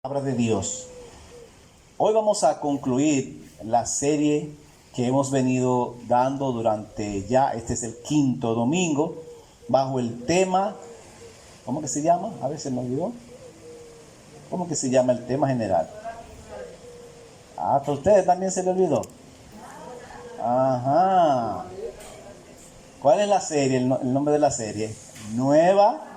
Palabra de Dios. Hoy vamos a concluir la serie que hemos venido dando durante este es el quinto domingo, bajo el tema, ¿cómo que se llama? A ver, se me olvidó. ¿Cómo que se llama el tema general? ¿A ustedes también se le olvidó? Ajá. ¿Cuál es la serie? El nombre de la serie. Nueva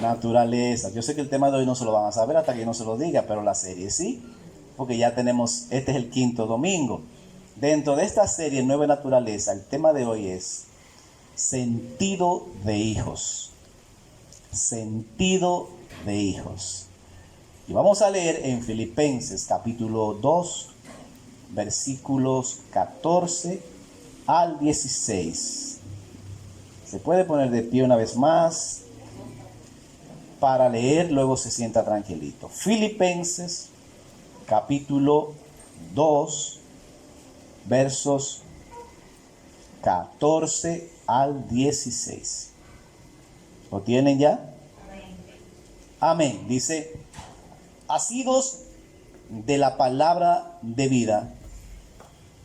Naturaleza. Yo sé que el tema de hoy no se lo van a saber hasta que yo no se lo diga, pero la serie sí, porque ya tenemos, este es el quinto domingo. Dentro de esta serie Nueva Naturaleza, el tema de hoy es sentido de hijos. Sentido de hijos. Y vamos a leer en Filipenses capítulo 2, versículos 14 al 16. Se puede poner de pie una vez más para leer, luego se sienta tranquilito. Filipenses capítulo 2, versos 14 al 16. ¿Lo tienen ya? Amén. Dice: asidos de la palabra de vida,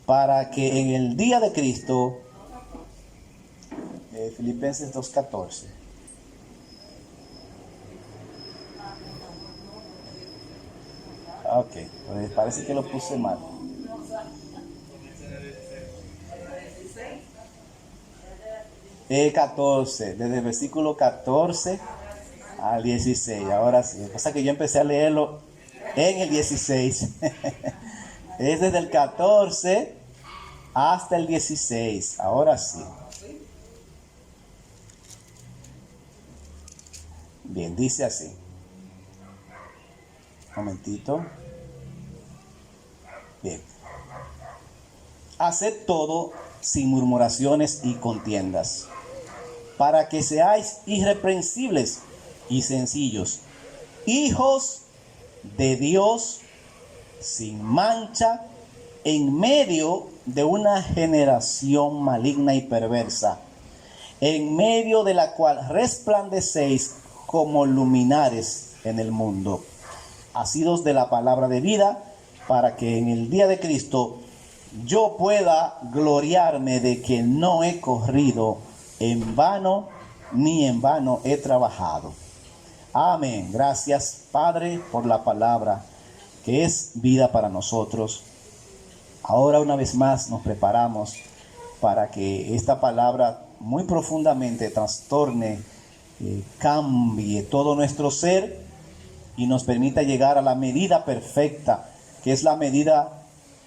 para que en el día de Cristo, Filipenses 2:14. Ok, pues parece que lo puse mal. El 14, desde el versículo 14 al 16. Ahora sí, pasa que yo empecé a leerlo en el 16. Es desde el 14 hasta el 16. Ahora sí. Bien, dice así. Un momentito. Bien. Haced todo sin murmuraciones y contiendas, para que seáis irreprensibles y sencillos, hijos de Dios sin mancha, en medio de una generación maligna y perversa, en medio de la cual resplandecéis como luminares en el mundo, asidos de la palabra de vida, para que en el día de Cristo yo pueda gloriarme de que no he corrido en vano, ni en vano he trabajado. Amén. Gracias, Padre, por la palabra que es vida para nosotros. Ahora una vez más nos preparamos para que esta palabra muy profundamente trastorne, cambie todo nuestro ser y nos permita llegar a la medida perfecta, que es la medida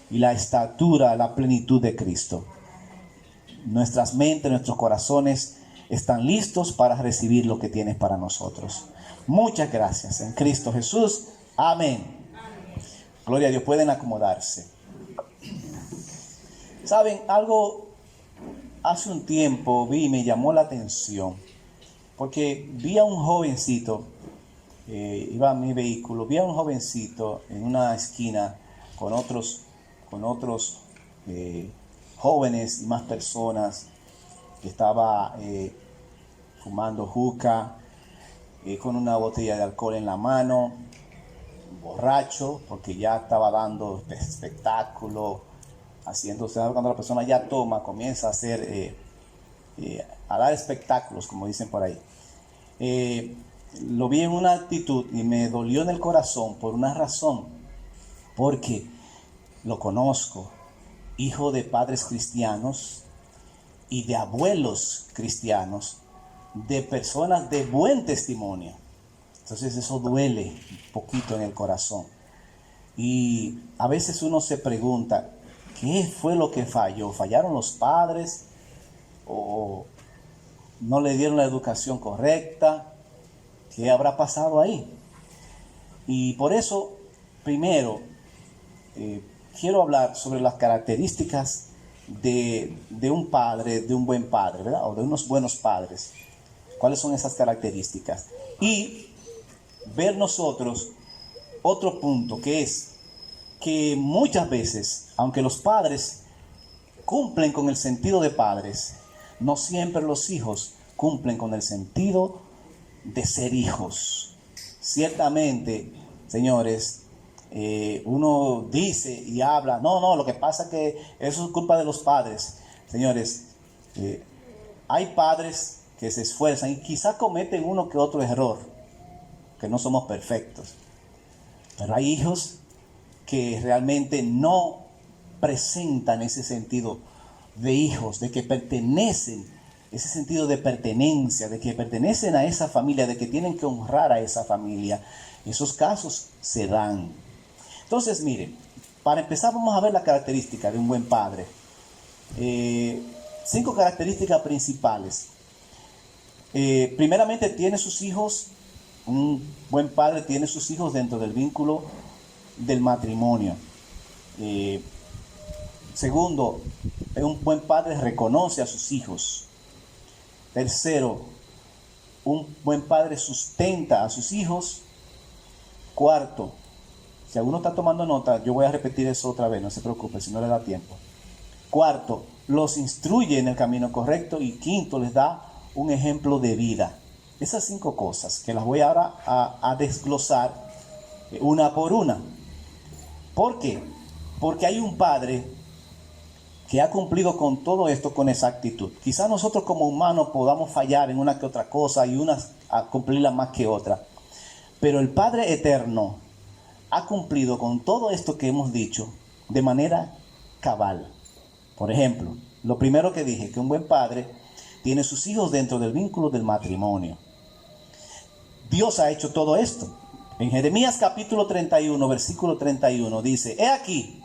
y la estatura, la plenitud de Cristo. Nuestras mentes, nuestros corazones están listos para recibir lo que tienes para nosotros. Muchas gracias en Cristo Jesús. Amén. Gloria a Dios. Pueden acomodarse. Saben, algo hace un tiempo vi y me llamó la atención, porque vi a un jovencito, iba a mi vehículo, vi a un jovencito en una esquina con otros jóvenes y más personas, que estaba fumando juca, con una botella de alcohol en la mano, borracho, porque ya estaba dando espectáculo, haciéndose, cuando la persona ya toma, comienza a hacer, a dar espectáculos, como dicen por ahí. Lo vi en una actitud y me dolió en el corazón por una razón, porque lo conozco, hijo de padres cristianos y de abuelos cristianos, de personas de buen testimonio. Entonces eso duele un poquito en el corazón. Y a veces uno se pregunta, ¿qué fue lo que falló? ¿Fallaron los padres? ¿O no le dieron la educación correcta? ¿Qué habrá pasado ahí? Y por eso, primero, quiero hablar sobre las características de un padre, de un buen padre, ¿verdad? O de unos buenos padres. ¿Cuáles son esas características? Y ver nosotros otro punto, que es que muchas veces, aunque los padres cumplen con el sentido de padres, no siempre los hijos cumplen con el sentido de ser hijos. Ciertamente señores, uno dice y habla, no, lo que pasa es que eso es culpa de los padres. Señores, hay padres que se esfuerzan y quizás cometen uno que otro error, que no somos perfectos. Pero hay hijos que realmente no presentan ese sentido de hijos, de que pertenecen, ese sentido de pertenencia, de que pertenecen a esa familia, de que tienen que honrar a esa familia. Esos casos se dan. Entonces, miren, para empezar vamos a ver la característica de un buen padre. 5 características principales. Primeramente, tiene sus hijos. Un buen padre tiene sus hijos dentro del vínculo del matrimonio. Segundo, un buen padre reconoce a sus hijos. Tercero, un buen padre sustenta a sus hijos. Cuarto, si alguno está tomando nota, yo voy a repetir eso otra vez, no se preocupe si no le da tiempo. Cuarto, los instruye en el camino correcto. Y quinto, les da un ejemplo de vida. Esas 5 cosas que las voy ahora a desglosar una por una. ¿Por qué? Porque hay un padre que ha cumplido con todo esto con exactitud. Quizás nosotros como humanos podamos fallar en una que otra cosa y unas a cumplirla más que otra. Pero el Padre Eterno ha cumplido con todo esto que hemos dicho de manera cabal. Por ejemplo, lo primero que dije, que un buen padre tiene sus hijos dentro del vínculo del matrimonio. Dios ha hecho todo esto. En Jeremías capítulo 31, versículo 31 dice: He aquí,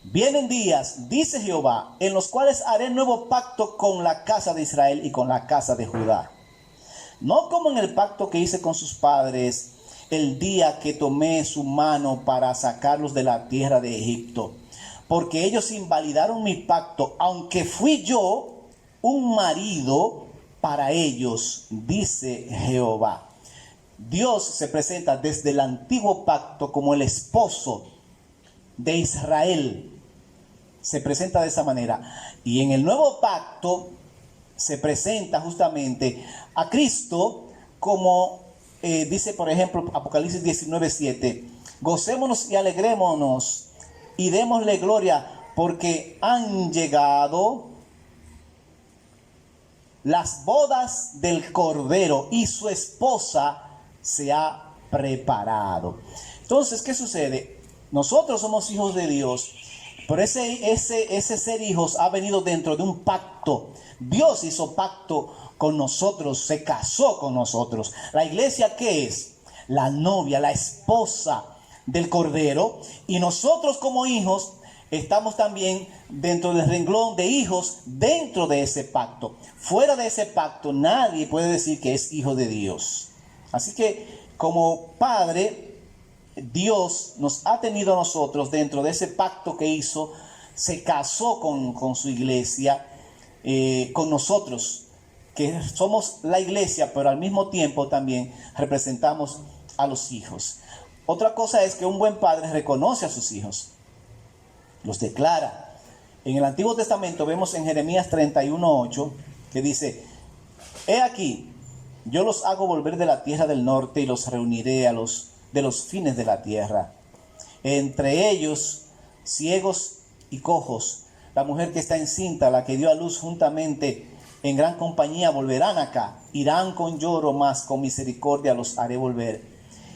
vienen días, dice Jehová, en los cuales haré nuevo pacto con la casa de Israel y con la casa de Judá. No como en el pacto que hice con sus padres el día que tomé su mano para sacarlos de la tierra de Egipto, porque ellos invalidaron mi pacto, aunque fui yo un marido para ellos, dice Jehová. Dios se presenta desde el antiguo pacto como el esposo de Israel. Se presenta de esa manera. Y en el nuevo pacto se presenta justamente a Cristo como dice, por ejemplo, Apocalipsis 19:7. Gocémonos y alegrémonos y démosle gloria, porque han llegado las bodas del Cordero y su esposa se ha preparado. Entonces, ¿qué sucede? Nosotros somos hijos de Dios, pero ese ser hijos ha venido dentro de un pacto. Dios hizo pacto con nosotros, se casó con nosotros. La iglesia, ¿qué es? La novia, la esposa del Cordero. Y nosotros como hijos estamos también dentro del renglón de hijos dentro de ese pacto. Fuera de ese pacto nadie puede decir que es hijo de Dios. Así que como padre, Dios nos ha tenido a nosotros dentro de ese pacto que hizo. Se casó con su iglesia, con nosotros, que somos la iglesia, pero al mismo tiempo también representamos a los hijos. Otra cosa es que un buen padre reconoce a sus hijos, los declara. En el Antiguo Testamento vemos en Jeremías 31:8 que dice: He aquí, yo los hago volver de la tierra del norte y los reuniré de los fines de la tierra. Entre ellos, ciegos y cojos, la mujer que está encinta, la que dio a luz juntamente en gran compañía, volverán acá. Irán con lloro, mas con misericordia los haré volver.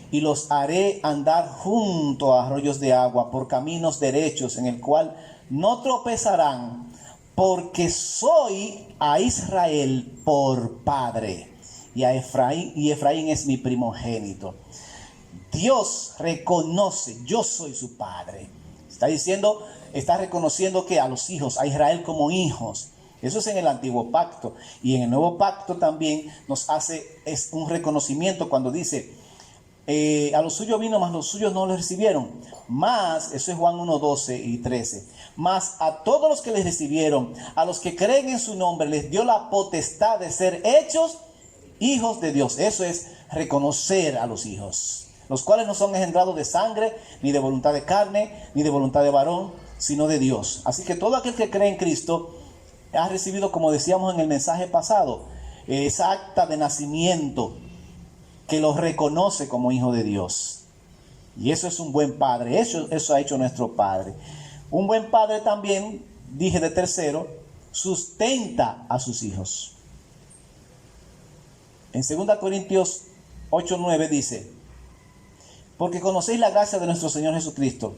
Y los haré andar junto a arroyos de agua, por caminos derechos, en el cual no tropezarán, porque soy a Israel por padre, y Efraín es mi primogénito. Dios reconoce, yo soy su padre. Está diciendo, está reconociendo que a los hijos, a Israel como hijos. Eso es en el antiguo pacto. Y en el nuevo pacto también nos hace es un reconocimiento cuando dice: a los suyos vino, mas los suyos no les recibieron. Más, eso es Juan 1:12 y 13. Mas a todos los que les recibieron, a los que creen en su nombre, les dio la potestad de ser hechos hijos de Dios. Eso es reconocer a los hijos, los cuales no son engendrados de sangre, ni de voluntad de carne, ni de voluntad de varón, sino de Dios. Así que todo aquel que cree en Cristo ha recibido, como decíamos en el mensaje pasado, esa acta de nacimiento que los reconoce como hijo de Dios. Y eso es un buen padre. Eso ha hecho nuestro Padre. Un buen padre también, dije de tercero, sustenta a sus hijos. En 2 Corintios 8:9 dice: porque conocéis la gracia de nuestro Señor Jesucristo,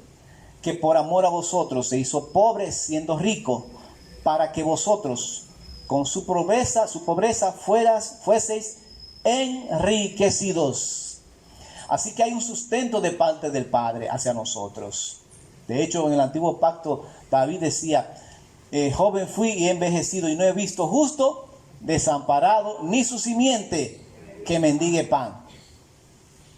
que por amor a vosotros se hizo pobre siendo rico, para que vosotros con su pobreza fueseis enriquecidos. Así que hay un sustento de parte del Padre hacia nosotros. De hecho, en el antiguo pacto, David decía: joven fui y he envejecido, y no he visto justo desamparado, ni su simiente que mendigue pan.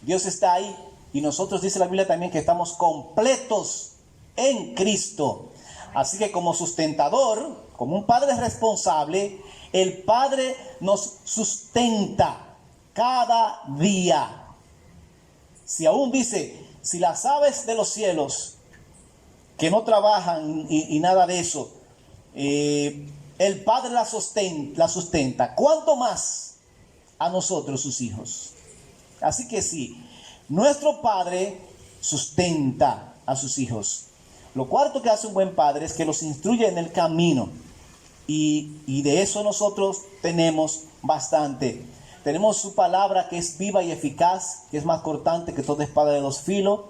Dios está ahí, y nosotros, dice la Biblia también, que estamos completos en Cristo. Así que como sustentador, como un padre responsable, el Padre nos sustenta cada día. Si aún dice, si las aves de los cielos, que no trabajan y nada de eso, el Padre la sustenta, ¿cuánto más a nosotros, sus hijos? Así que sí, nuestro Padre sustenta a sus hijos. Lo cuarto que hace un buen padre es que los instruye en el camino. Y de eso nosotros tenemos bastante. Tenemos su palabra, que es viva y eficaz, que es más cortante que toda espada de dos filos,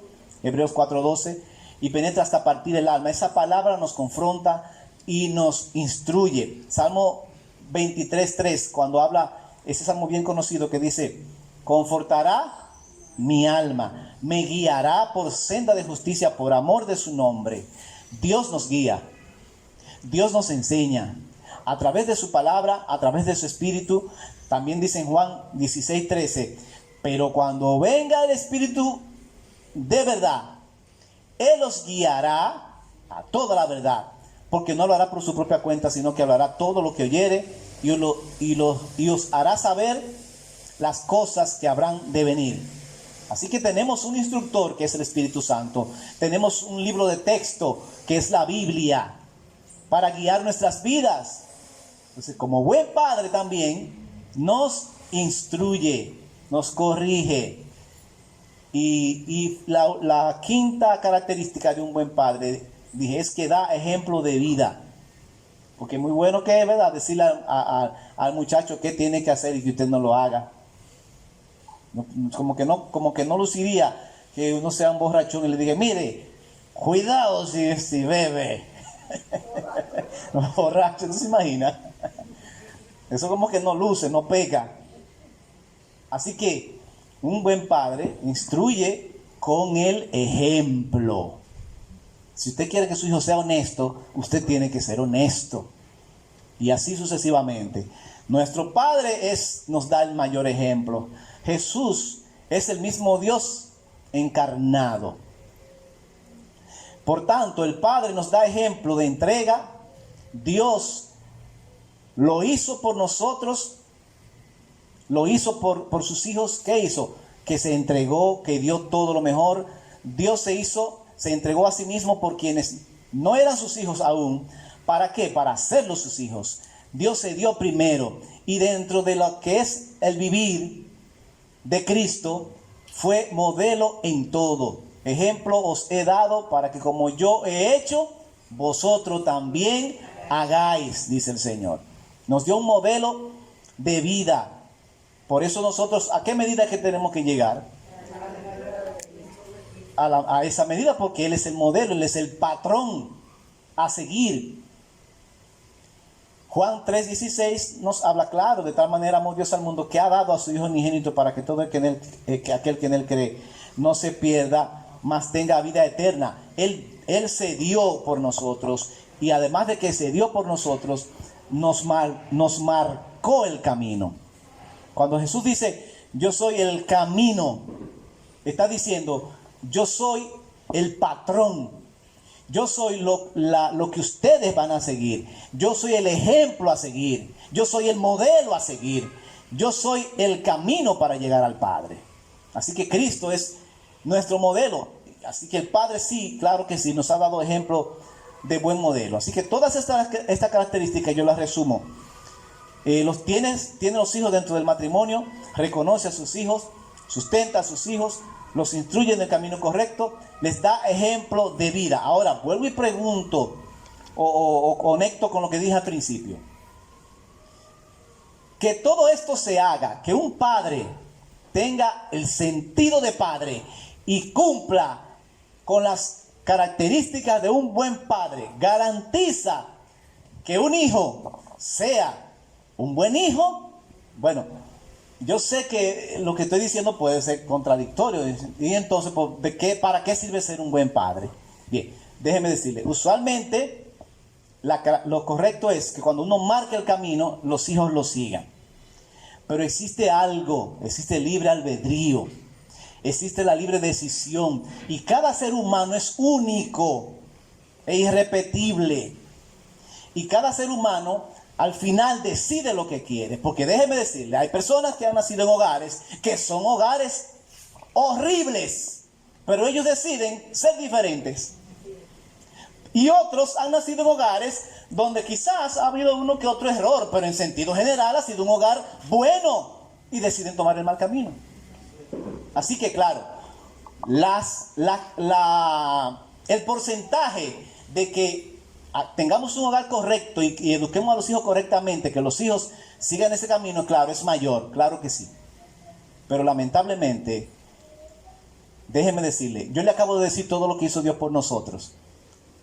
Hebreos 4:12, y penetra hasta partir el alma. Esa palabra nos confronta y nos instruye. Salmo 23:3, cuando habla, ese salmo bien conocido que dice: confortará mi alma, me guiará por senda de justicia por amor de su nombre. Dios nos guía, Dios nos enseña a través de su palabra, a través de su espíritu. También dice en Juan 16:13: pero cuando venga el Espíritu de verdad, Él os guiará a toda la verdad, porque no lo hará por su propia cuenta, sino que hablará todo lo que oyere y os hará saber las cosas que habrán de venir. Así que tenemos un instructor, que es el Espíritu Santo. Tenemos un libro de texto, que es la Biblia, para guiar nuestras vidas. Entonces, como buen padre también nos instruye, nos corrige. Y la quinta característica de un buen padre, dije, es que da ejemplo de vida. Porque muy bueno que es, ¿verdad?, decirle al muchacho qué tiene que hacer y que usted no lo haga. No, como que no luciría que uno sea un borrachón y le diga: mire, cuidado si bebe. No, borracho, ¿no se imagina? Eso como que no luce, no pega. Así que un buen padre instruye con el ejemplo. Si usted quiere que su hijo sea honesto, usted tiene que ser honesto. Y así sucesivamente. Nuestro Padre nos da el mayor ejemplo. Jesús es el mismo Dios encarnado. Por tanto, el Padre nos da ejemplo de entrega. Dios lo hizo por nosotros, lo hizo por sus hijos. ¿Qué hizo? Que se entregó, que dio todo lo mejor. Dios se entregó a sí mismo por quienes no eran sus hijos aún. ¿Para qué? Para hacerlos sus hijos. Dios se dio primero, y dentro de lo que es el vivir de Cristo, fue modelo en todo. Ejemplo os he dado para que como yo he hecho, vosotros también hagáis, dice el Señor. Nos dio un modelo de vida. Por eso nosotros, ¿a qué medida que tenemos que llegar? A esa medida, porque Él es el modelo, Él es el patrón a seguir. Juan 3:16 nos habla claro: de tal manera amó Dios al mundo, que ha dado a su Hijo unigénito, para que todo aquel que en Él cree no se pierda, mas tenga vida eterna. Él se dio por nosotros, y además de que se dio por nosotros, nos marcó el camino. Cuando Jesús dice: yo soy el camino, está diciendo: yo soy el patrón. Yo soy lo que ustedes van a seguir. Yo soy el ejemplo a seguir. Yo soy el modelo a seguir. Yo soy el camino para llegar al Padre. Así que Cristo es nuestro modelo. Así que el Padre sí, claro que sí, nos ha dado ejemplo de buen modelo. Así que todas estas características yo las resumo. Tiene los hijos dentro del matrimonio, reconoce a sus hijos, sustenta a sus hijos, los instruye en el camino correcto, les da ejemplo de vida. Ahora, vuelvo y pregunto, o conecto con lo que dije al principio. Que todo esto se haga, que un padre tenga el sentido de padre y cumpla con las características de un buen padre, garantiza que un hijo sea un buen hijo. Bueno, yo sé que lo que estoy diciendo puede ser contradictorio. Y entonces, ¿para qué sirve ser un buen padre? Bien, déjeme decirle, usualmente lo correcto es que cuando uno marca el camino, los hijos lo sigan. Pero existe algo, existe libre albedrío, existe la libre decisión. Y cada ser humano es único e irrepetible. Y cada ser humano al final decide lo que quiere. Porque déjeme decirle, hay personas que han nacido en hogares que son hogares horribles, pero ellos deciden ser diferentes. Y otros han nacido en hogares donde quizás ha habido uno que otro error, pero en sentido general ha sido un hogar bueno y deciden tomar el mal camino. Así que claro, el porcentaje de que tengamos un hogar correcto y eduquemos a los hijos correctamente, que los hijos sigan ese camino, claro, es mayor, claro que sí. Pero lamentablemente, déjeme decirle, yo le acabo de decir todo lo que hizo Dios por nosotros.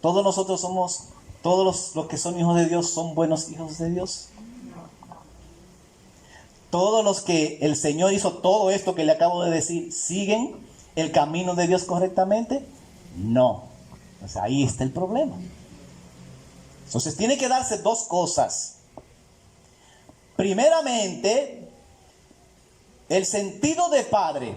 Todos nosotros somos, todos los que son hijos de Dios son buenos hijos de Dios. Todos los que el Señor hizo todo esto que le acabo de decir, ¿siguen el camino de Dios correctamente? No. Pues ahí está el problema. Entonces tiene que darse dos cosas. Primeramente, el sentido de padre.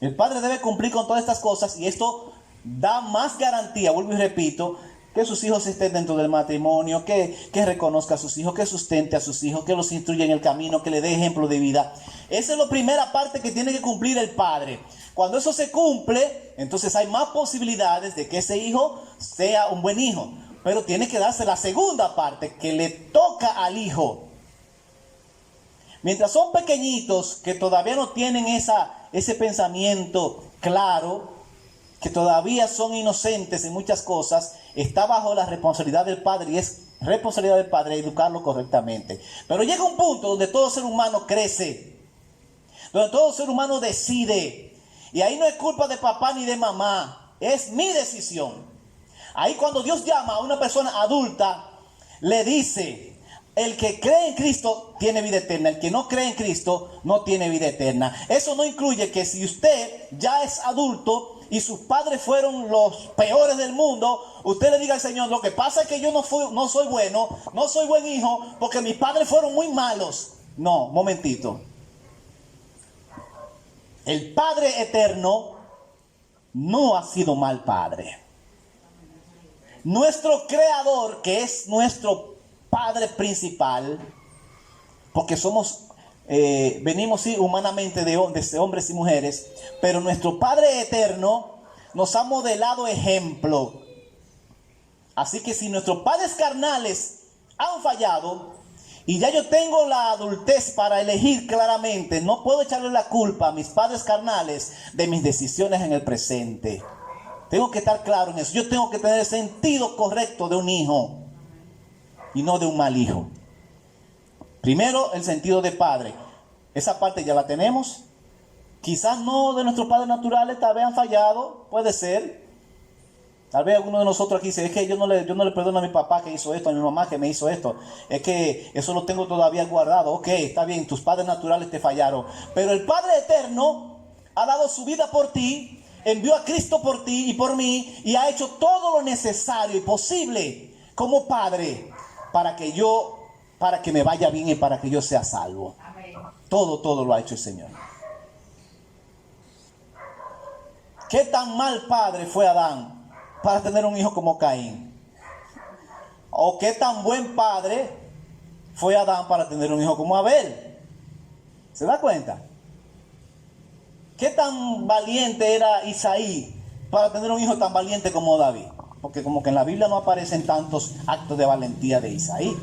El padre debe cumplir con todas estas cosas y esto da más garantía, vuelvo y repito, que sus hijos estén dentro del matrimonio, que reconozca a sus hijos, que sustente a sus hijos, que los instruya en el camino, que le dé ejemplo de vida. Esa es la primera parte que tiene que cumplir el padre. Cuando eso se cumple, entonces hay más posibilidades de que ese hijo sea un buen hijo. Pero tiene que darse la segunda parte, que le toca al hijo. Mientras son pequeñitos, que todavía no tienen ese pensamiento claro, que todavía son inocentes en muchas cosas, está bajo la responsabilidad del padre y es responsabilidad del padre educarlo correctamente. Pero llega un punto donde todo ser humano crece, donde todo ser humano decide, y ahí no es culpa de papá ni de mamá, es mi decisión. Ahí cuando Dios llama a una persona adulta, le dice, el que cree en Cristo tiene vida eterna, el que no cree en Cristo no tiene vida eterna. Eso no incluye que si usted ya es adulto y sus padres fueron los peores del mundo, usted le diga al Señor, lo que pasa es que yo no soy bueno, no soy buen hijo, porque mis padres fueron muy malos. No, momentito. El Padre eterno no ha sido mal padre. Nuestro Creador, que es nuestro Padre principal, porque venimos sí, humanamente de hombres y mujeres, pero nuestro Padre eterno nos ha modelado ejemplo. Así que si nuestros padres carnales han fallado, y ya yo tengo la adultez para elegir claramente, no puedo echarle la culpa a mis padres carnales de mis decisiones en el presente. Tengo que estar claro en eso. Yo tengo que tener el sentido correcto de un hijo y no de un mal hijo. Primero, el sentido de padre. Esa parte ya la tenemos. Quizás no de nuestros padres naturales, tal vez han fallado, puede ser. Tal vez alguno de nosotros aquí dice, es que yo no le perdono a mi papá que hizo esto, a mi mamá que me hizo esto. Es que eso lo tengo todavía guardado. Ok, está bien, tus padres naturales te fallaron. Pero el Padre eterno ha dado su vida por ti, envió a Cristo por ti y por mí, y ha hecho todo lo necesario y posible como Padre para que me vaya bien y para que yo sea salvo. Amén. Todo lo ha hecho el Señor. ¿Qué tan mal padre fue Adán para tener un hijo como Caín? ¿O qué tan buen padre fue Adán para tener un hijo como Abel? ¿Se da cuenta? ¿Qué tan valiente era Isaí para tener un hijo tan valiente como David? Porque como que en la Biblia no aparecen tantos actos de valentía de Isaí.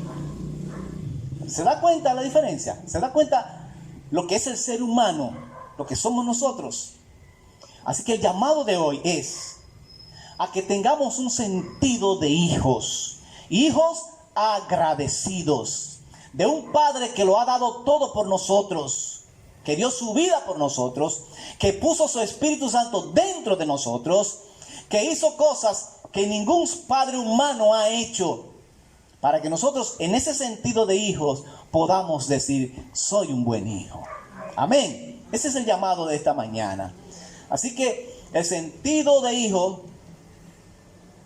¿Se da cuenta la diferencia? ¿Se da cuenta lo que es el ser humano? Lo que somos nosotros. Así que el llamado de hoy es a que tengamos un sentido de hijos. Hijos agradecidos. De un Padre que lo ha dado todo por nosotros. Que dio su vida por nosotros. Que puso su Espíritu Santo dentro de nosotros. Que hizo cosas que ningún padre humano ha hecho. Para que nosotros en ese sentido de hijos podamos decir, soy un buen hijo. Amén. Ese es el llamado de esta mañana. Así que el sentido de hijo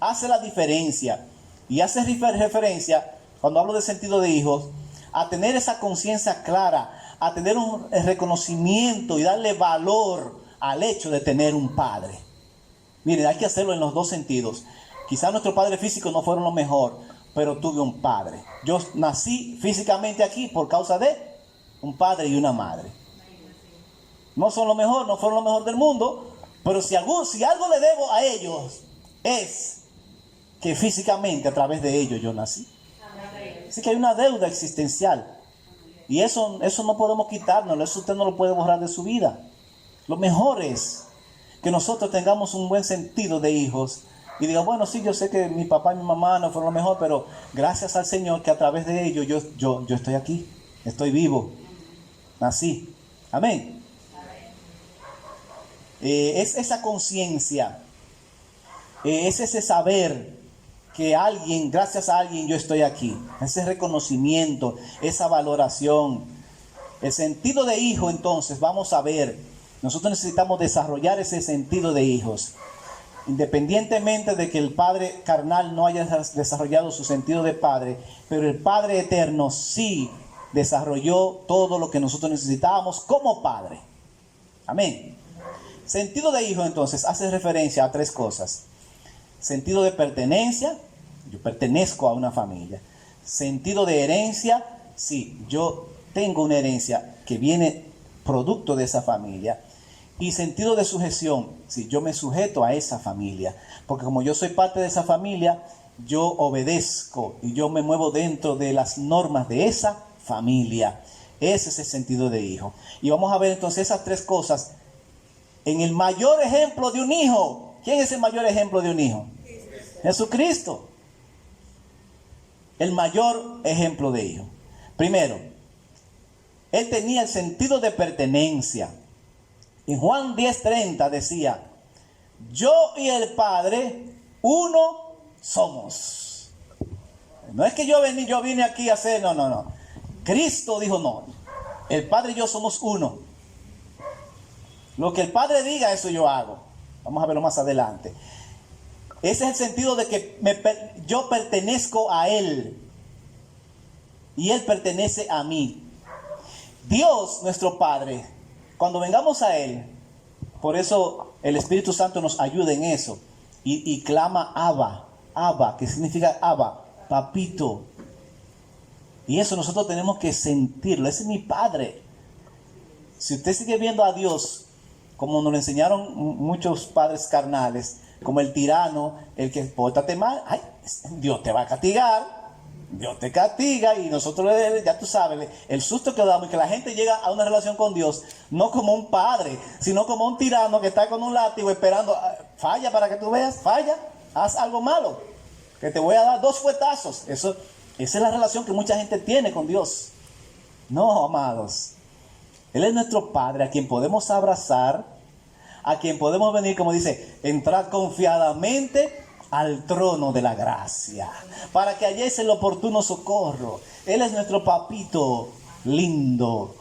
hace la diferencia. Y hace referencia, cuando hablo de sentido de hijos, a tener esa conciencia clara, a tener un reconocimiento y darle valor al hecho de tener un padre. Miren, hay que hacerlo en los dos sentidos. Quizás nuestros padres físicos no fueron lo mejor, pero tuve un padre. Yo nací físicamente aquí por causa de un padre y una madre. No son lo mejor, no fueron lo mejor del mundo, pero si algo le debo a ellos es que físicamente a través de ellos yo nací. Así que hay una deuda existencial. Y eso no podemos quitárnoslo, eso usted no lo puede borrar de su vida. Lo mejor es que nosotros tengamos un buen sentido de hijos y diga, bueno, sí, yo sé que mi papá y mi mamá no fueron lo mejor, pero gracias al Señor que a través de ellos yo estoy aquí, estoy vivo, nací. Amén. Es esa conciencia, es ese saber que alguien, gracias a alguien yo estoy aquí, ese reconocimiento, esa valoración. El sentido de hijo, entonces, vamos a ver, nosotros necesitamos desarrollar ese sentido de hijos. Independientemente de que el Padre carnal no haya desarrollado su sentido de Padre, pero el Padre eterno sí desarrolló todo lo que nosotros necesitábamos como Padre. Amén. Sentido de hijo, entonces, hace referencia a tres cosas. Sentido de pertenencia, yo pertenezco a una familia. Sentido de herencia, sí, yo tengo una herencia que viene producto de esa familia. Y sentido de sujeción, sí, yo me sujeto a esa familia. Porque como yo soy parte de esa familia, yo obedezco y yo me muevo dentro de las normas de esa familia. Ese es el sentido de hijo. Y vamos a ver entonces esas tres cosas en el mayor ejemplo de un hijo. ¿Quién es el mayor ejemplo de un hijo? Jesucristo. El mayor ejemplo de hijo. Primero, él tenía el sentido de pertenencia. En Juan 10:30 decía, yo y el Padre, uno somos. No es que yo vine aquí a hacer, no. Cristo dijo no. El Padre y yo somos uno. Lo que el Padre diga, eso yo hago. Vamos a verlo más adelante. Ese es el sentido de que yo pertenezco a Él. Y Él pertenece a mí. Dios, nuestro Padre, cuando vengamos a Él, por eso el Espíritu Santo nos ayuda en eso. Y clama Abba, que significa Abba, papito. Y eso nosotros tenemos que sentirlo. Ese es mi Padre. Si usted sigue viendo a Dios como nos lo enseñaron muchos padres carnales, como el tirano, el que pórtate mal, ay, Dios te va a castigar, Dios te castiga, y nosotros, ya tú sabes, el susto que damos, y que la gente llega a una relación con Dios, no como un padre, sino como un tirano que está con un látigo esperando, falla para que tú veas, falla, haz algo malo, que te voy a dar 2 fuetazos. Esa es la relación que mucha gente tiene con Dios. No, amados. Él es nuestro Padre, a quien podemos abrazar, a quien podemos venir, como dice, entrar confiadamente al trono de la gracia, para que halléis el oportuno socorro. Él es nuestro papito lindo,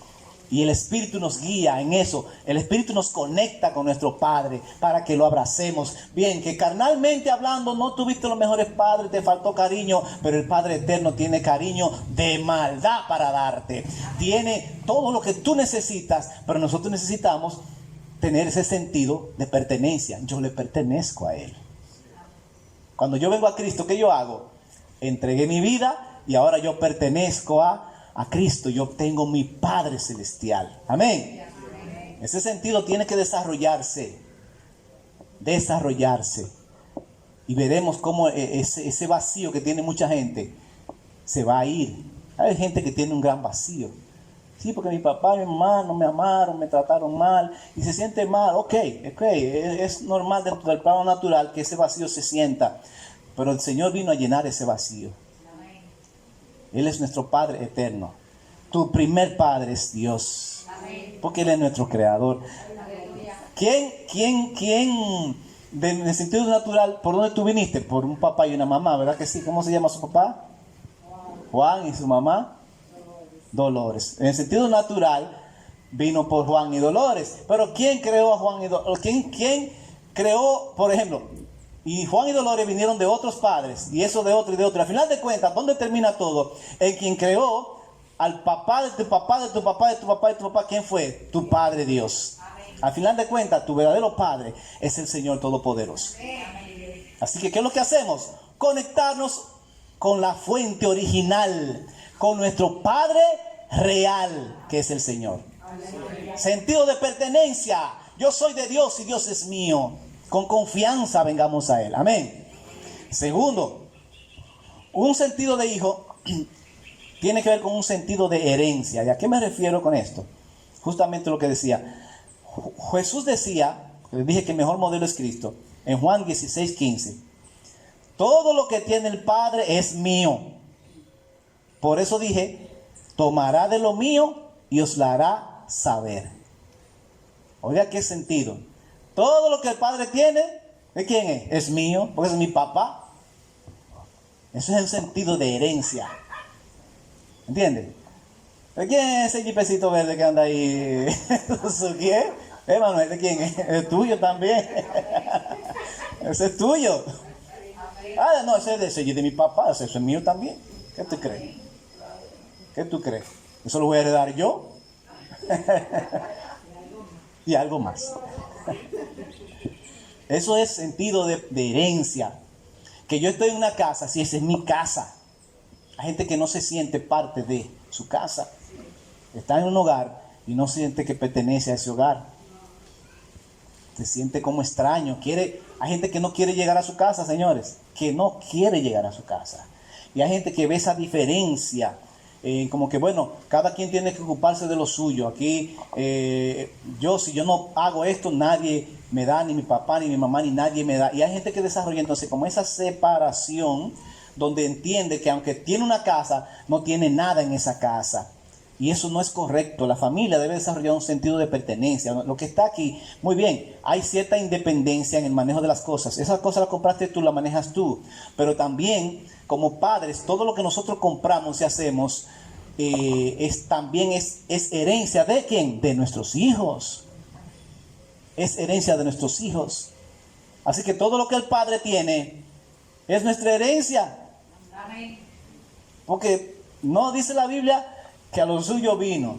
y el Espíritu nos guía en eso. El Espíritu nos conecta con nuestro Padre para que lo abracemos. Bien, que carnalmente hablando no tuviste los mejores padres, te faltó cariño, pero el Padre eterno tiene cariño de maldad para darte. Tiene todo lo que tú necesitas, pero nosotros necesitamos tener ese sentido de pertenencia. Yo le pertenezco a Él. Cuando yo vengo a Cristo, ¿qué yo hago? Entregué mi vida y ahora yo pertenezco a Cristo. Yo tengo mi Padre Celestial. Amén. Ese sentido tiene que desarrollarse. Y veremos cómo ese vacío que tiene mucha gente se va a ir. Hay gente que tiene un gran vacío. Sí, porque mi papá y mi mamá no me amaron, me trataron mal y se siente mal. Ok, es normal dentro del plano natural que ese vacío se sienta. Pero el Señor vino a llenar ese vacío. Él es nuestro Padre eterno. Tu primer Padre es Dios. Porque Él es nuestro Creador. ¿Quién, en el sentido natural, por dónde tú viniste? Por un papá y una mamá, ¿verdad que sí? ¿Cómo se llama su papá? Juan. ¿Y su mamá? Dolores. En el sentido natural, vino por Juan y Dolores. Pero ¿quién creó a Juan y Dolores? ¿Quién creó, por ejemplo? Y Juan y Dolores vinieron de otros padres, y eso de otro y de otro. Al final de cuentas, ¿dónde termina todo? El quien creó al papá de tu papá, de tu papá, de tu papá, de tu papá, ¿quién fue? Tu Padre Dios. Al final de cuentas, tu verdadero Padre es el Señor Todopoderoso. Así que, ¿qué es lo que hacemos? Conectarnos con la fuente original, con nuestro Padre real, que es el Señor. Sentido de pertenencia. Yo soy de Dios y Dios es mío. Con confianza vengamos a Él. Amén. Segundo, un sentido de hijo tiene que ver con un sentido de herencia. ¿Y a qué me refiero con esto? Justamente lo que decía. Jesús decía, les dije que el mejor modelo es Cristo, en Juan 16:15. Todo lo que tiene el Padre es mío. Por eso dije, tomará de lo mío y os la hará saber. Oiga, ¿qué sentido? Todo lo que el Padre tiene, ¿de quién es? Es mío, porque es mi papá. Eso es el sentido de herencia. ¿Entiendes? ¿De quién es ese jipecito verde que anda ahí? ¿Quién? Manuel, ¿de quién es? Es tuyo también. Ese es tuyo. Ah, no, ese es de mi papá, ese es mío también. ¿Qué tú crees? ¿Qué tú crees? ¿Eso lo voy a heredar yo? Y algo más. Eso es sentido de herencia. Que yo estoy en una casa, si esa es mi casa. Hay gente que no se siente parte de su casa. Está en un hogar y no siente que pertenece a ese hogar. Se siente como extraño. Hay gente que no quiere llegar a su casa, señores. Que no quiere llegar a su casa. Y hay gente que ve esa diferencia. Como que bueno, cada quien tiene que ocuparse de lo suyo. Aquí, si yo no hago esto, nadie me da, ni mi papá, ni mi mamá, ni nadie me da. Y hay gente que desarrolla entonces como esa separación, donde entiende que aunque tiene una casa, no tiene nada en esa casa. Y eso no es correcto. La familia debe desarrollar un sentido de pertenencia. Lo que está aquí, muy bien, hay cierta independencia en el manejo de las cosas. Esas cosas las compraste tú, las manejas tú. Pero también, como padres, todo lo que nosotros compramos y hacemos, también es herencia ¿de quién? De nuestros hijos. Es herencia de nuestros hijos. Así que todo lo que el Padre tiene es nuestra herencia. Porque no dice la Biblia que a los suyos vino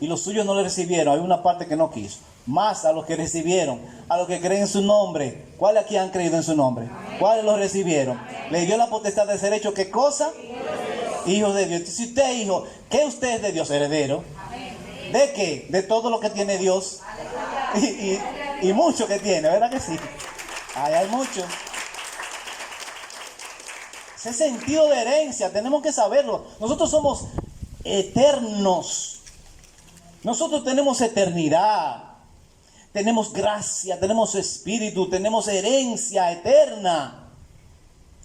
y los suyos no le recibieron. Hay una parte que no quiso. Más a los que recibieron, a los que creen en su nombre. ¿Cuáles aquí han creído en su nombre? ¿Cuáles los recibieron? Le dio la potestad de ser hecho, ¿qué cosa? Hijos de Dios. Si usted es hijo, ¿qué usted es de Dios? Heredero. ¿De qué? De todo lo que tiene Dios. Y mucho que tiene, ¿verdad que sí? Hay mucho. Ese sentido de herencia, tenemos que saberlo. Nosotros somos eternos. Nosotros tenemos eternidad. Tenemos gracia, tenemos espíritu, tenemos herencia eterna.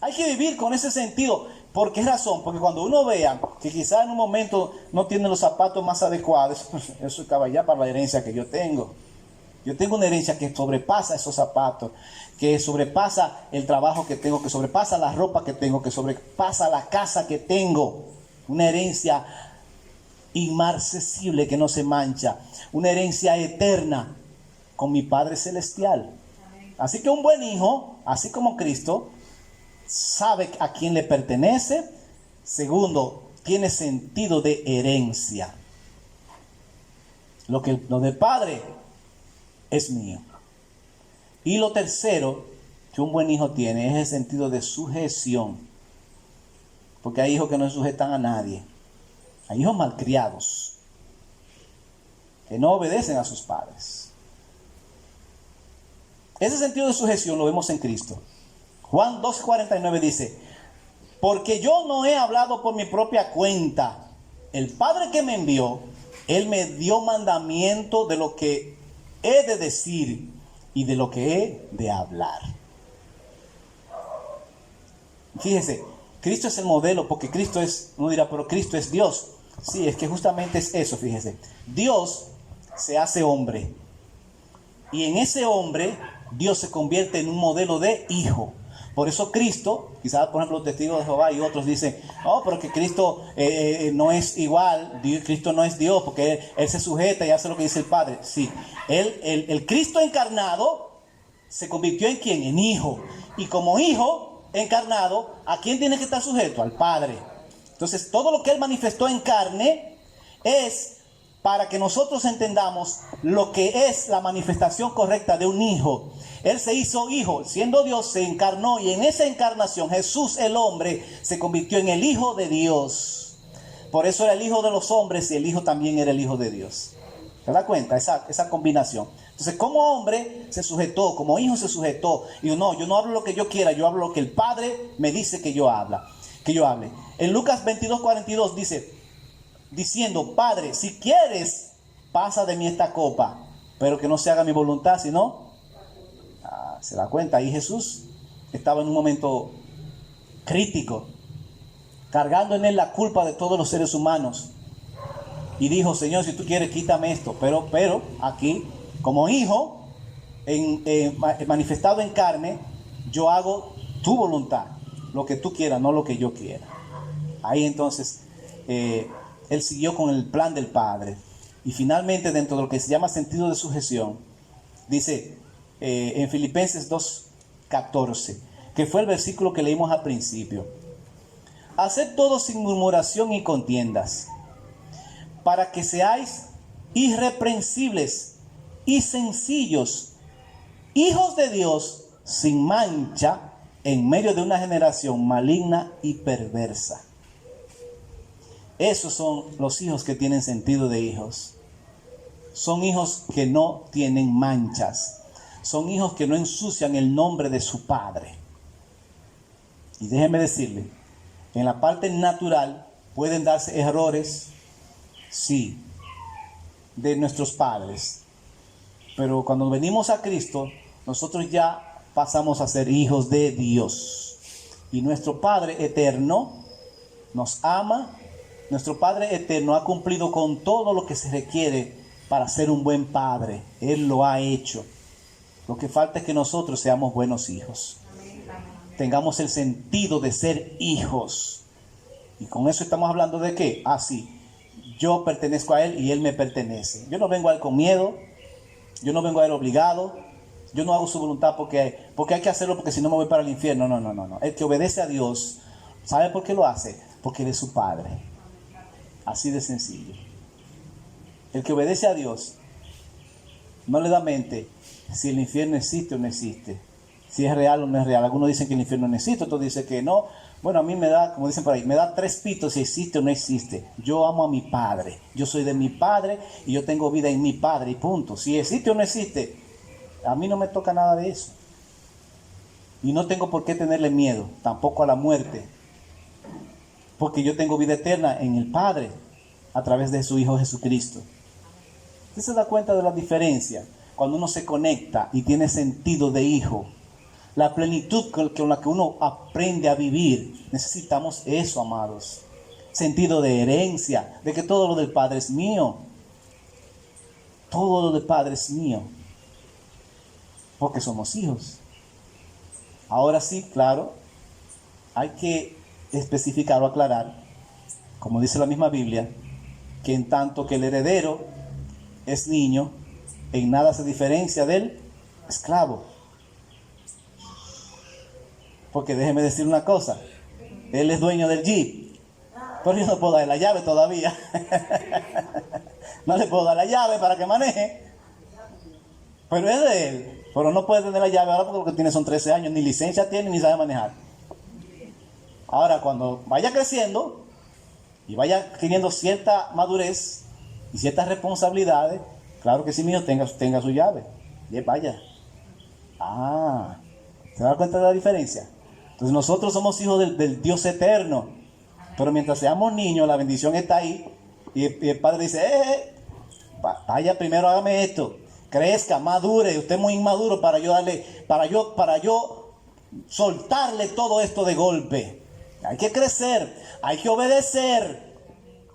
Hay que vivir con ese sentido. ¿Por qué razón? Porque cuando uno vea que quizá en un momento no tiene los zapatos más adecuados, eso acaba ya para la herencia que yo tengo. Yo tengo una herencia que sobrepasa esos zapatos, que sobrepasa el trabajo que tengo, que sobrepasa la ropa que tengo, que sobrepasa la casa que tengo. Una herencia inmarcesible que no se mancha. Una herencia eterna con mi Padre Celestial. Así que un buen hijo, así como Cristo, sabe a quién le pertenece. Segundo, tiene sentido de herencia. Lo del Padre es mío. Y lo tercero que un buen hijo tiene es el sentido de sujeción. Porque hay hijos que no se sujetan a nadie. Hay hijos malcriados que no obedecen a sus padres. Ese sentido de sujeción lo vemos en Cristo. Juan 2:49 dice: porque yo no he hablado por mi propia cuenta. El Padre que me envió Él me dio mandamiento de lo que he de decir y de lo que he de hablar. Fíjese, Cristo es el modelo, porque Cristo es, uno dirá, pero Cristo es Dios. Sí, es que justamente es eso, fíjese. Dios se hace hombre. Y en ese hombre, Dios se convierte en un modelo de hijo. Por eso Cristo, quizás por ejemplo los testigos de Jehová y otros dicen, no, pero que Cristo no es igual, Cristo no es Dios, porque él se sujeta y hace lo que dice el Padre. Sí, el Cristo encarnado se convirtió en ¿quién? En hijo. Y como hijo encarnado, ¿a quién tiene que estar sujeto? Al Padre. Entonces todo lo que él manifestó en carne es para que nosotros entendamos lo que es la manifestación correcta de un hijo. Él se hizo hijo, siendo Dios se encarnó, y en esa encarnación Jesús el hombre se convirtió en el Hijo de Dios. Por eso era el Hijo de los hombres y el Hijo también era el Hijo de Dios. ¿Se da cuenta? Esa combinación. Entonces como hombre se sujetó, como hijo se sujetó. Y yo no hablo lo que yo quiera, yo hablo lo que el Padre me dice que yo hable. En Lucas 22:42 dice, diciendo, Padre, si quieres, pasa de mí esta copa, pero que no se haga mi voluntad, sino... ¿Se da cuenta? Ahí Jesús estaba en un momento crítico, cargando en él la culpa de todos los seres humanos. Y dijo, Señor, si tú quieres, quítame esto. Pero aquí, como hijo, manifestado en carne, yo hago tu voluntad, lo que tú quieras, no lo que yo quiera. Ahí entonces, él siguió con el plan del Padre. Y finalmente, dentro de lo que se llama sentido de sujeción, dice... en Filipenses 2:14, que fue el versículo que leímos al principio. Haced todo sin murmuración y contiendas, para que seáis irreprensibles y sencillos, hijos de Dios sin mancha, en medio de una generación maligna y perversa. Esos son los hijos que tienen sentido de hijos. Son hijos que no tienen manchas. Son hijos que no ensucian el nombre de su Padre. Y déjenme decirle, en la parte natural pueden darse errores, sí, de nuestros padres. Pero cuando venimos a Cristo, nosotros ya pasamos a ser hijos de Dios. Y nuestro Padre eterno nos ama. Nuestro Padre eterno ha cumplido con todo lo que se requiere para ser un buen padre. Él lo ha hecho. Lo que falta es que nosotros seamos buenos hijos. Tengamos el sentido de ser hijos. Y con eso estamos hablando de qué. Sí, yo pertenezco a Él y Él me pertenece. Yo no vengo a Él con miedo. Yo no vengo a Él obligado. Yo no hago su voluntad porque hay que hacerlo, porque si no me voy para el infierno. No. El que obedece a Dios, ¿sabe por qué lo hace? Porque Él es su Padre. Así de sencillo. El que obedece a Dios no le da mente si el infierno existe o no existe, si es real o no es real. Algunos dicen que el infierno no existe, otros dicen que no. Bueno, a mí me da, como dicen por ahí, me da 3 pitos si existe o no existe. Yo amo a mi Padre, yo soy de mi Padre y yo tengo vida en mi Padre y punto. Si existe o no existe, a mí no me toca nada de eso. Y no tengo por qué tenerle miedo, tampoco a la muerte, porque yo tengo vida eterna en el Padre a través de su Hijo Jesucristo. ¿Usted se da cuenta de la diferencia? Cuando uno se conecta y tiene sentido de hijo, la plenitud con la que uno aprende a vivir, necesitamos eso, amados. Sentido de herencia, de que todo lo del Padre es mío. Todo lo del Padre es mío. Porque somos hijos. Ahora sí, claro, hay que especificar o aclarar, como dice la misma Biblia, que en tanto que el heredero es niño, en nada se diferencia del esclavo. Porque déjeme decir una cosa, él es dueño del Jeep, pero yo no puedo darle la llave todavía. No le puedo dar la llave para que maneje, pero es de él. Pero no puede tener la llave ahora porque lo que tiene son 13 años, ni licencia tiene ni sabe manejar. Ahora cuando vaya creciendo y vaya teniendo cierta madurez y ciertas responsabilidades, claro que sí, mío, tenga su llave. Vaya. ¿Se da cuenta de la diferencia? Entonces nosotros somos hijos del Dios eterno. Pero mientras seamos niños, la bendición está ahí. Y el Padre dice, vaya primero hágame esto, crezca, madure, usted es muy inmaduro para yo soltarle todo esto de golpe. Hay que crecer, hay que obedecer,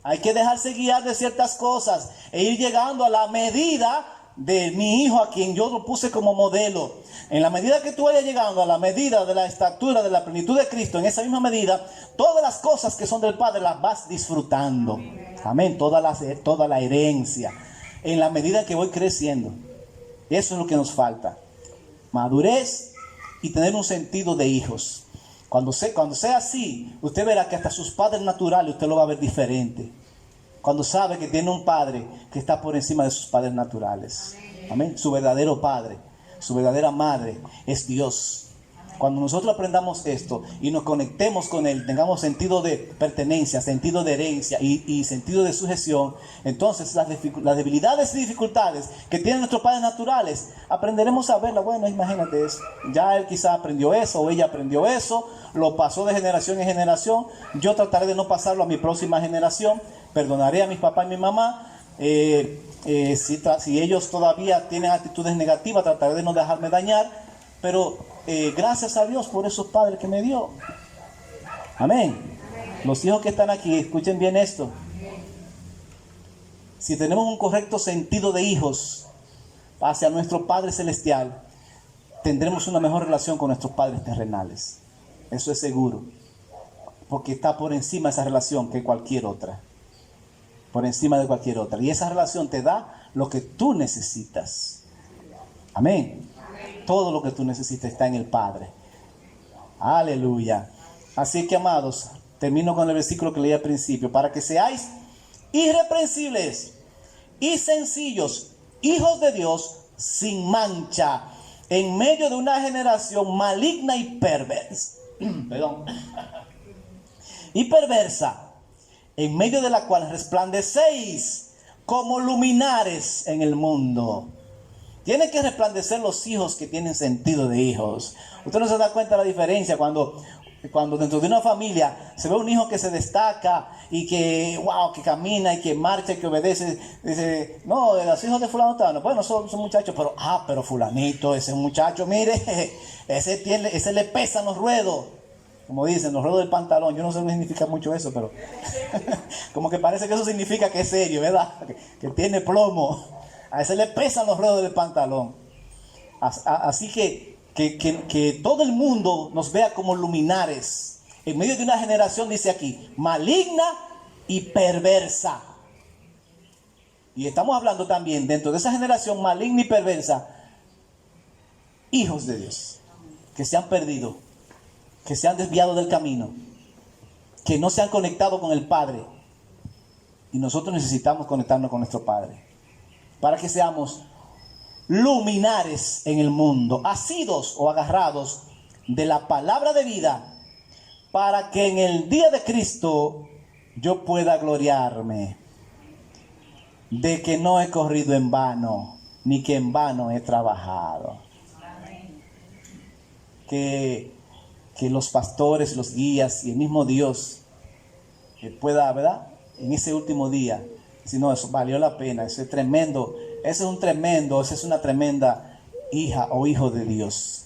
hay que dejarse guiar de ciertas cosas e ir llegando a la medida de mi hijo, a quien yo lo puse como modelo. En la medida que tú vayas llegando a la medida de la estatura, de la plenitud de Cristo, en esa misma medida, todas las cosas que son del Padre las vas disfrutando. Amén. Toda la herencia. En la medida que voy creciendo. Eso es lo que nos falta. Madurez y tener un sentido de hijos. Cuando sea así, usted verá que hasta sus padres naturales usted lo va a ver diferente. Cuando sabe que tiene un padre que está por encima de sus padres naturales. Amén. Su verdadero padre, su verdadera madre es Dios. Cuando nosotros aprendamos esto y nos conectemos con Él, tengamos sentido de pertenencia, sentido de herencia y sentido de sujeción, entonces las debilidades y dificultades que tienen nuestros padres naturales, aprenderemos a verlas. Bueno, imagínate eso. Ya él quizá aprendió eso o ella aprendió eso, lo pasó de generación en generación. Yo trataré de no pasarlo a mi próxima generación. Perdonaré a mis papás y mi mamá. Si ellos todavía tienen actitudes negativas, trataré de no dejarme dañar. Pero gracias a Dios por esos padres que me dio. Amén. Los hijos que están aquí, escuchen bien esto. Si tenemos un correcto sentido de hijos hacia nuestro Padre Celestial, tendremos una mejor relación con nuestros padres terrenales. Eso es seguro. Porque está por encima esa relación que cualquier otra. Por encima de cualquier otra. Y esa relación te da lo que tú necesitas. Amén. Todo lo que tú necesitas está en el Padre. Aleluya. Así que, amados, termino con el versículo que leí al principio. Para que seáis irreprensibles y sencillos, hijos de Dios, sin mancha, en medio de una generación maligna y perversa. Y perversa, en medio de la cual resplandecéis como luminares en el mundo. Tienen que resplandecer los hijos que tienen sentido de hijos. Usted no se da cuenta de la diferencia cuando dentro de una familia se ve un hijo que se destaca y que, que camina y que marcha y que obedece. Dice, no, los hijos de fulano tal, bueno, son muchachos, pero fulanito, ese muchacho, mire, ese le pesan los ruedos. Como dicen, los ruedos del pantalón. Yo no sé qué significa mucho eso, pero como que parece que eso significa que es serio, ¿verdad? Que tiene plomo. A ese le pesan los ruedos del pantalón. Así que todo el mundo nos vea como luminares. En medio de una generación, dice aquí, maligna y perversa. Y estamos hablando también, dentro de esa generación maligna y perversa, hijos de Dios, que se han perdido, que se han desviado del camino, que no se han conectado con el Padre. Y nosotros necesitamos conectarnos con nuestro Padre. Para que seamos luminares en el mundo, asidos o agarrados de la palabra de vida, para que en el día de Cristo yo pueda gloriarme de que no he corrido en vano, ni que en vano he trabajado. Que los pastores, los guías y el mismo Dios pueda, ¿verdad?, en ese último día, si no, eso valió la pena, esa es una tremenda hija o hijo de Dios,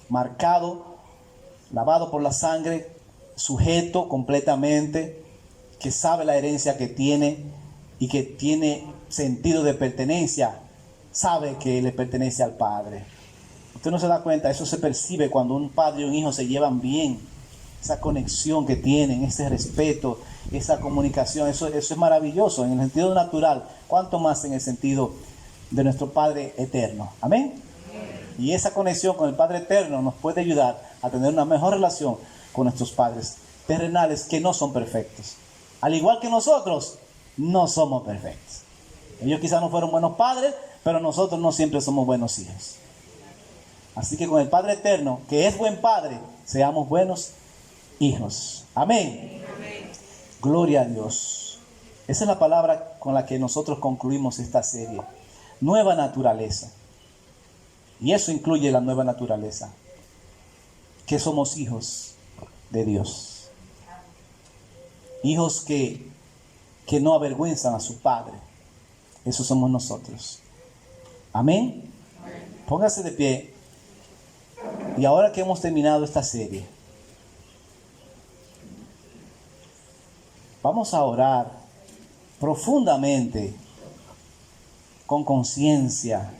marcado, lavado por la sangre, sujeto completamente, que sabe la herencia que tiene y que tiene sentido de pertenencia, sabe que le pertenece al Padre. Usted no se da cuenta, eso se percibe cuando un padre y un hijo se llevan bien, esa conexión que tienen, ese respeto, esa comunicación, eso es maravilloso en el sentido natural, cuanto más en el sentido de nuestro Padre eterno. Amén. Y esa conexión con el Padre eterno nos puede ayudar a tener una mejor relación con nuestros padres terrenales que no son perfectos. Al igual que nosotros, no somos perfectos. Ellos quizás no fueron buenos padres, pero nosotros no siempre somos buenos hijos. Así que con el Padre eterno, que es buen Padre, seamos buenos hijos. Amén. Amén. Gloria a Dios. Esa es la palabra con la que nosotros concluimos esta serie. Nueva naturaleza. Y eso incluye la nueva naturaleza. Que somos hijos de Dios. Hijos que no avergüenzan a su Padre. Eso somos nosotros. Amén. Póngase de pie. Y ahora que hemos terminado esta serie, vamos a orar profundamente, con conciencia,